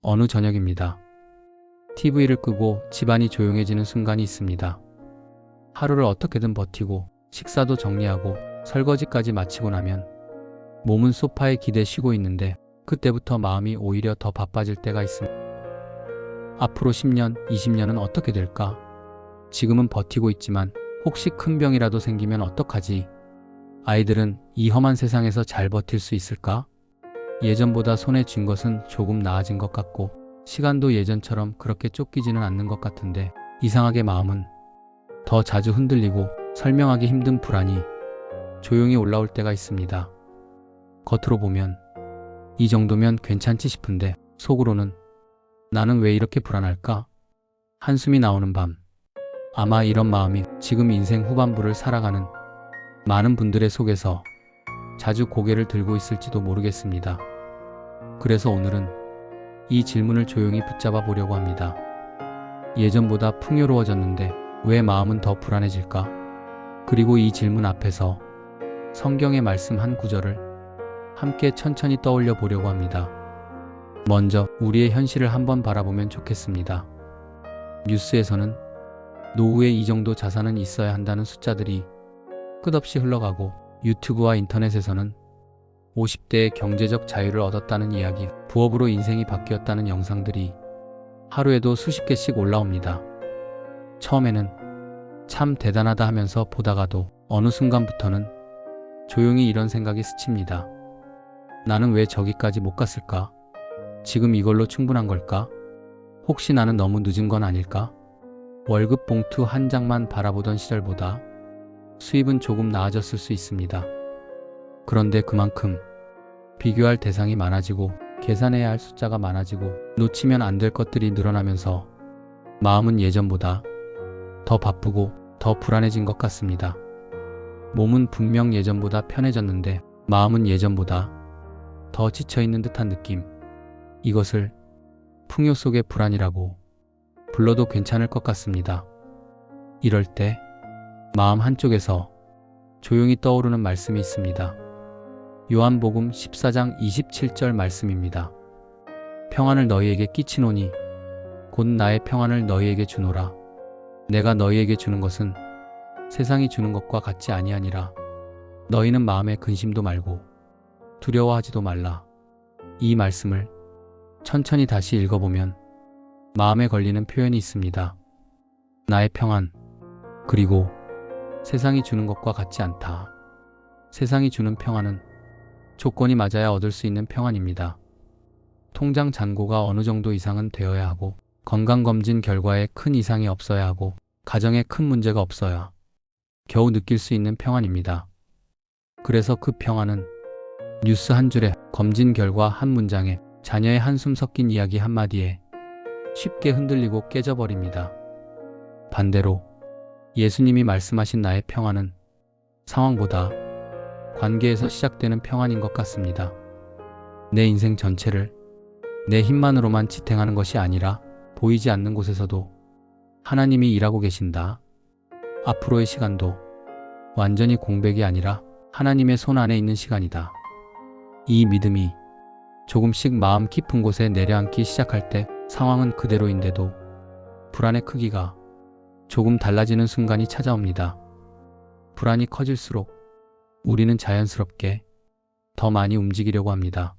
어느 저녁입니다. TV를 끄고 집안이 조용해지는 순간이 있습니다. 하루를 어떻게든 버티고 식사도 정리하고 설거지까지 마치고 나면 몸은 소파에 기대 쉬고 있는데 그때부터 마음이 오히려 더 바빠질 때가 있습니다. 앞으로 10년, 20년은 어떻게 될까? 지금은 버티고 있지만 혹시 큰 병이라도 생기면 어떡하지? 아이들은 이 험한 세상에서 잘 버틸 수 있을까? 예전보다 손에 쥔 것은 조금 나아진 것 같고 시간도 예전처럼 그렇게 쫓기지는 않는 것 같은데 이상하게 마음은 더 자주 흔들리고 설명하기 힘든 불안이 조용히 올라올 때가 있습니다. 겉으로 보면 이 정도면 괜찮지 싶은데 속으로는 나는 왜 이렇게 불안할까? 한숨이 나오는 밤. 아마 이런 마음이 지금 인생 후반부를 살아가는 많은 분들의 속에서 자주 고개를 들고 있을지도 모르겠습니다. 그래서 오늘은 이 질문을 조용히 붙잡아 보려고 합니다. 예전보다 풍요로워졌는데 왜 마음은 더 불안해질까? 그리고 이 질문 앞에서 성경의 말씀 한 구절을 함께 천천히 떠올려 보려고 합니다. 먼저 우리의 현실을 한번 바라보면 좋겠습니다. 뉴스에서는 노후에 이 정도 자산은 있어야 한다는 숫자들이 끝없이 흘러가고 유튜브와 인터넷에서는 50대의 경제적 자유를 얻었다는 이야기, 부업으로 인생이 바뀌었다는 영상들이 하루에도 수십 개씩 올라옵니다. 처음에는 참 대단하다 하면서 보다가도 어느 순간부터는 조용히 이런 생각이 스칩니다. 나는 왜 저기까지 못 갔을까? 지금 이걸로 충분한 걸까? 혹시 나는 너무 늦은 건 아닐까? 월급 봉투 한 장만 바라보던 시절보다 수입은 조금 나아졌을 수 있습니다. 그런데 그만큼 비교할 대상이 많아지고 계산해야 할 숫자가 많아지고 놓치면 안 될 것들이 늘어나면서 마음은 예전보다 더 바쁘고 더 불안해진 것 같습니다. 몸은 분명 예전보다 편해졌는데 마음은 예전보다 더 지쳐있는 듯한 느낌. 이것을 풍요 속의 불안이라고 불러도 괜찮을 것 같습니다. 이럴 때 마음 한쪽에서 조용히 떠오르는 말씀이 있습니다. 요한복음 14장 27절 말씀입니다. 평안을 너희에게 끼치노니 곧 나의 평안을 너희에게 주노라. 내가 너희에게 주는 것은 세상이 주는 것과 같지 아니하니라. 너희는 마음에 근심도 말고 두려워하지도 말라. 이 말씀을 천천히 다시 읽어보면 마음에 걸리는 표현이 있습니다. 나의 평안, 그리고 세상이 주는 것과 같지 않다. 세상이 주는 평안은 조건이 맞아야 얻을 수 있는 평안입니다. 통장 잔고가 어느 정도 이상은 되어야 하고 건강검진 결과에 큰 이상이 없어야 하고 가정에 큰 문제가 없어야 겨우 느낄 수 있는 평안입니다. 그래서 그 평안은 뉴스 한 줄에 검진 결과 한 문장에 자녀의 한숨 섞인 이야기 한마디에 쉽게 흔들리고 깨져버립니다. 반대로 예수님이 말씀하신 나의 평안은 상황보다 관계에서 시작되는 평안인 것 같습니다. 내 인생 전체를 내 힘만으로만 지탱하는 것이 아니라 보이지 않는 곳에서도 하나님이 일하고 계신다. 앞으로의 시간도 완전히 공백이 아니라 하나님의 손 안에 있는 시간이다. 이 믿음이 조금씩 마음 깊은 곳에 내려앉기 시작할 때 상황은 그대로인데도 불안의 크기가 조금 달라지는 순간이 찾아옵니다. 불안이 커질수록 우리는 자연스럽게 더 많이 움직이려고 합니다.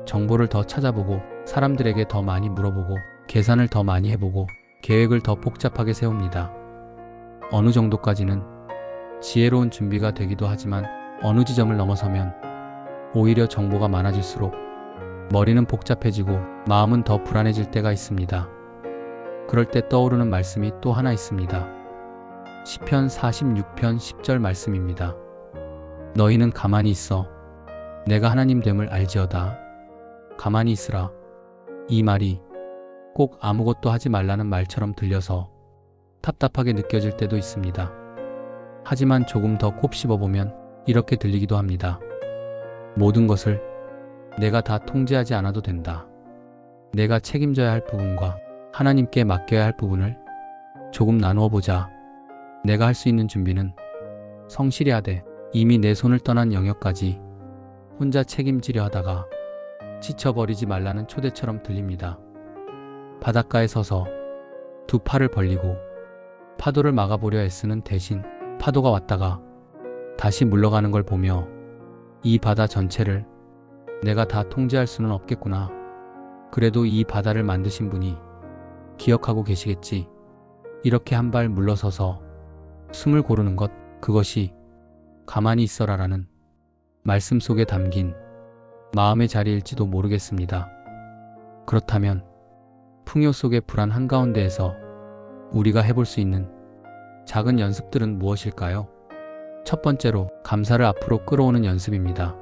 정보를 더 찾아보고 사람들에게 더 많이 물어보고 계산을 더 많이 해보고 계획을 더 복잡하게 세웁니다. 어느 정도까지는 지혜로운 준비가 되기도 하지만 어느 지점을 넘어서면 오히려 정보가 많아질수록 머리는 복잡해지고 마음은 더 불안해질 때가 있습니다. 그럴 때 떠오르는 말씀이 또 하나 있습니다. 시편 46편 10절 말씀입니다. 너희는 가만히 있어 내가 하나님 됨을 알지어다. 가만히 있으라. 이 말이 꼭 아무것도 하지 말라는 말처럼 들려서 답답하게 느껴질 때도 있습니다. 하지만 조금 더 곱씹어보면 이렇게 들리기도 합니다. 모든 것을 내가 다 통제하지 않아도 된다. 내가 책임져야 할 부분과 하나님께 맡겨야 할 부분을 조금 나누어 보자. 내가 할 수 있는 준비는 성실히 하되 이미 내 손을 떠난 영역까지 혼자 책임지려 하다가 지쳐버리지 말라는 초대처럼 들립니다. 바닷가에 서서 두 팔을 벌리고 파도를 막아보려 애쓰는 대신 파도가 왔다가 다시 물러가는 걸 보며 이 바다 전체를 내가 다 통제할 수는 없겠구나. 그래도 이 바다를 만드신 분이 기억하고 계시겠지. 이렇게 한 발 물러서서 숨을 고르는 것, 그것이 가만히 있어라라는 말씀 속에 담긴 마음의 자리일지도 모르겠습니다. 그렇다면 풍요 속의 불안 한가운데에서 우리가 해볼 수 있는 작은 연습들은 무엇일까요? 첫 번째로 감사를 앞으로 끌어오는 연습입니다.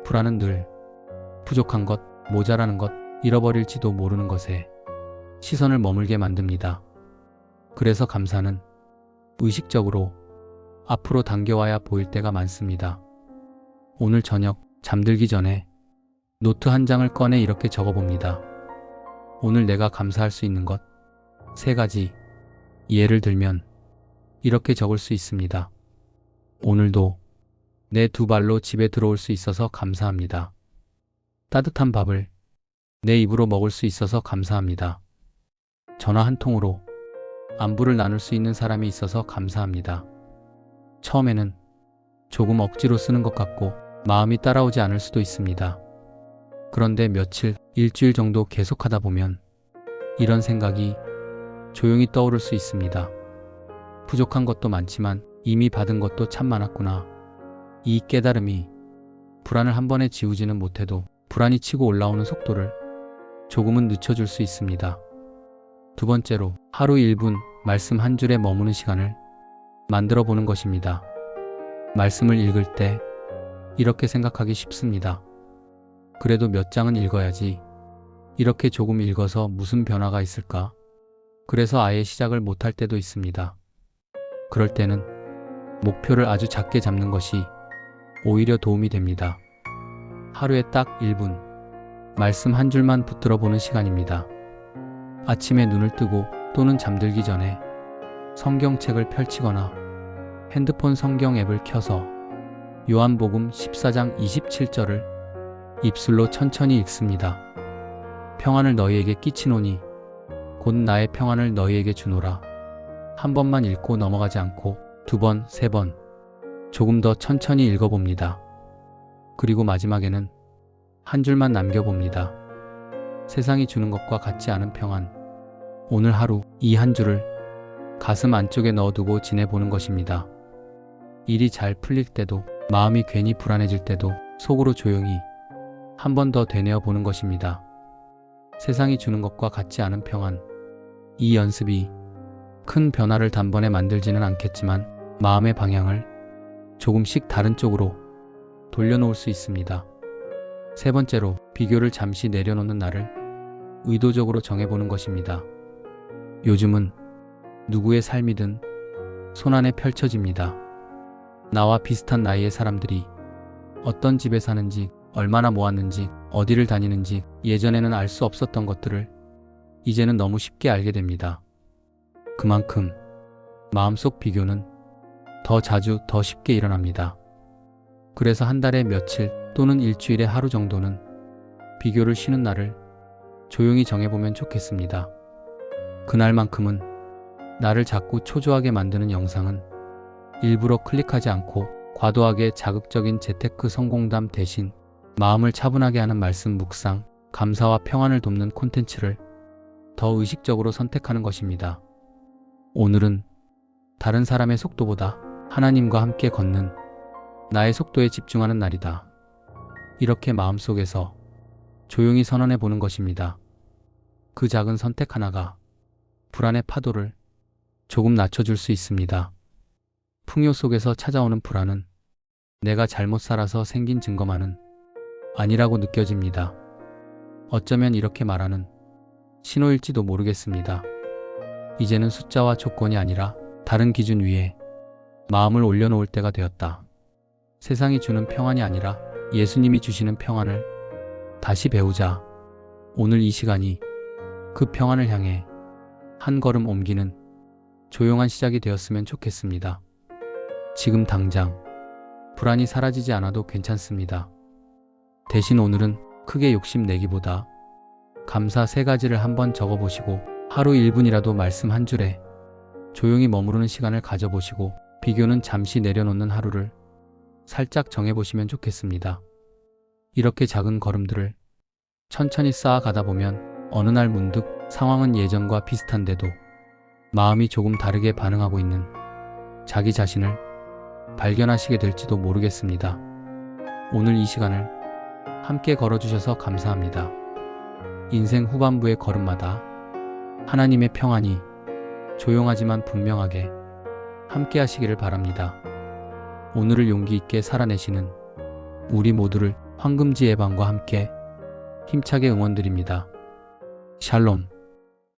불안은 늘 부족한 것, 모자라는 것, 잃어버릴지도 모르는 것에 시선을 머물게 만듭니다. 그래서 감사는 의식적으로 앞으로 당겨와야 보일 때가 많습니다. 오늘 저녁 잠들기 전에 노트 한 장을 꺼내 이렇게 적어봅니다. 오늘 내가 감사할 수 있는 것 3가지. 예를 들면 이렇게 적을 수 있습니다. 오늘도 내 2발로 집에 들어올 수 있어서 감사합니다. 따뜻한 밥을 내 입으로 먹을 수 있어서 감사합니다. 전화 한 통으로 안부를 나눌 수 있는 사람이 있어서 감사합니다. 처음에는 조금 억지로 쓰는 것 같고 마음이 따라오지 않을 수도 있습니다. 그런데 며칠, 일주일 정도 계속하다 보면 이런 생각이 조용히 떠오를 수 있습니다. 부족한 것도 많지만 이미 받은 것도 참 많았구나. 이 깨달음이 불안을 한 번에 지우지는 못해도 불안이 치고 올라오는 속도를 조금은 늦춰줄 수 있습니다. 두 번째로 하루 1분 말씀 한 줄에 머무는 시간을 만들어 보는 것입니다. 말씀을 읽을 때 이렇게 생각하기 쉽습니다. 그래도 몇 장은 읽어야지. 이렇게 조금 읽어서 무슨 변화가 있을까? 그래서 아예 시작을 못할 때도 있습니다. 그럴 때는 목표를 아주 작게 잡는 것이 오히려 도움이 됩니다. 하루에 딱 1분 말씀 한 줄만 붙들어 보는 시간입니다. 아침에 눈을 뜨고 또는 잠들기 전에 성경책을 펼치거나 핸드폰 성경 앱을 켜서 요한복음 14장 27절을 입술로 천천히 읽습니다. 평안을 너희에게 끼치노니 곧 나의 평안을 너희에게 주노라. 한 번만 읽고 넘어가지 않고 2번, 3번 조금 더 천천히 읽어봅니다. 그리고 마지막에는 한 줄만 남겨봅니다. 세상이 주는 것과 같지 않은 평안. 오늘 하루 이 한 줄을 가슴 안쪽에 넣어두고 지내보는 것입니다. 일이 잘 풀릴 때도 마음이 괜히 불안해질 때도 속으로 조용히 한 번 더 되뇌어 보는 것입니다. 세상이 주는 것과 같지 않은 평안. 이 연습이 큰 변화를 단번에 만들지는 않겠지만 마음의 방향을 조금씩 다른 쪽으로 돌려놓을 수 있습니다. 세 번째로 비교를 잠시 내려놓는 날을 의도적으로 정해보는 것입니다. 요즘은 누구의 삶이든 손안에 펼쳐집니다. 나와 비슷한 나이의 사람들이 어떤 집에 사는지, 얼마나 모았는지, 어디를 다니는지 예전에는 알 수 없었던 것들을 이제는 너무 쉽게 알게 됩니다. 그만큼 마음속 비교는 더 자주 더 쉽게 일어납니다. 그래서 한 달에 며칠 또는 일주일에 하루 정도는 비교를 쉬는 날을 조용히 정해보면 좋겠습니다. 그날만큼은 나를 자꾸 초조하게 만드는 영상은 일부러 클릭하지 않고 과도하게 자극적인 재테크 성공담 대신 마음을 차분하게 하는 말씀 묵상, 감사와 평안을 돕는 콘텐츠를 더 의식적으로 선택하는 것입니다. 오늘은 다른 사람의 속도보다 하나님과 함께 걷는 나의 속도에 집중하는 날이다. 이렇게 마음속에서 조용히 선언해 보는 것입니다. 그 작은 선택 하나가 불안의 파도를 조금 낮춰줄 수 있습니다. 풍요 속에서 찾아오는 불안은 내가 잘못 살아서 생긴 증거만은 아니라고 느껴집니다. 어쩌면 이렇게 말하는 신호일지도 모르겠습니다. 이제는 숫자와 조건이 아니라 다른 기준 위에 마음을 올려놓을 때가 되었다. 세상이 주는 평안이 아니라 예수님이 주시는 평안을 다시 배우자. 오늘 이 시간이 그 평안을 향해 한 걸음 옮기는 조용한 시작이 되었으면 좋겠습니다. 지금 당장 불안이 사라지지 않아도 괜찮습니다. 대신 오늘은 크게 욕심내기보다 감사 3가지를 한번 적어보시고 하루 1분이라도 말씀 한 줄에 조용히 머무르는 시간을 가져보시고 비교는 잠시 내려놓는 하루를 살짝 정해보시면 좋겠습니다. 이렇게 작은 걸음들을 천천히 쌓아가다 보면 어느 날 문득 상황은 예전과 비슷한데도 마음이 조금 다르게 반응하고 있는 자기 자신을 발견하시게 될지도 모르겠습니다. 오늘 이 시간을 함께 걸어주셔서 감사합니다. 인생 후반부의 걸음마다 하나님의 평안이 조용하지만 분명하게 함께 하시기를 바랍니다. 오늘을 용기 있게 살아내시는 우리 모두를 황금지 예방과 함께 힘차게 응원드립니다. 샬롬.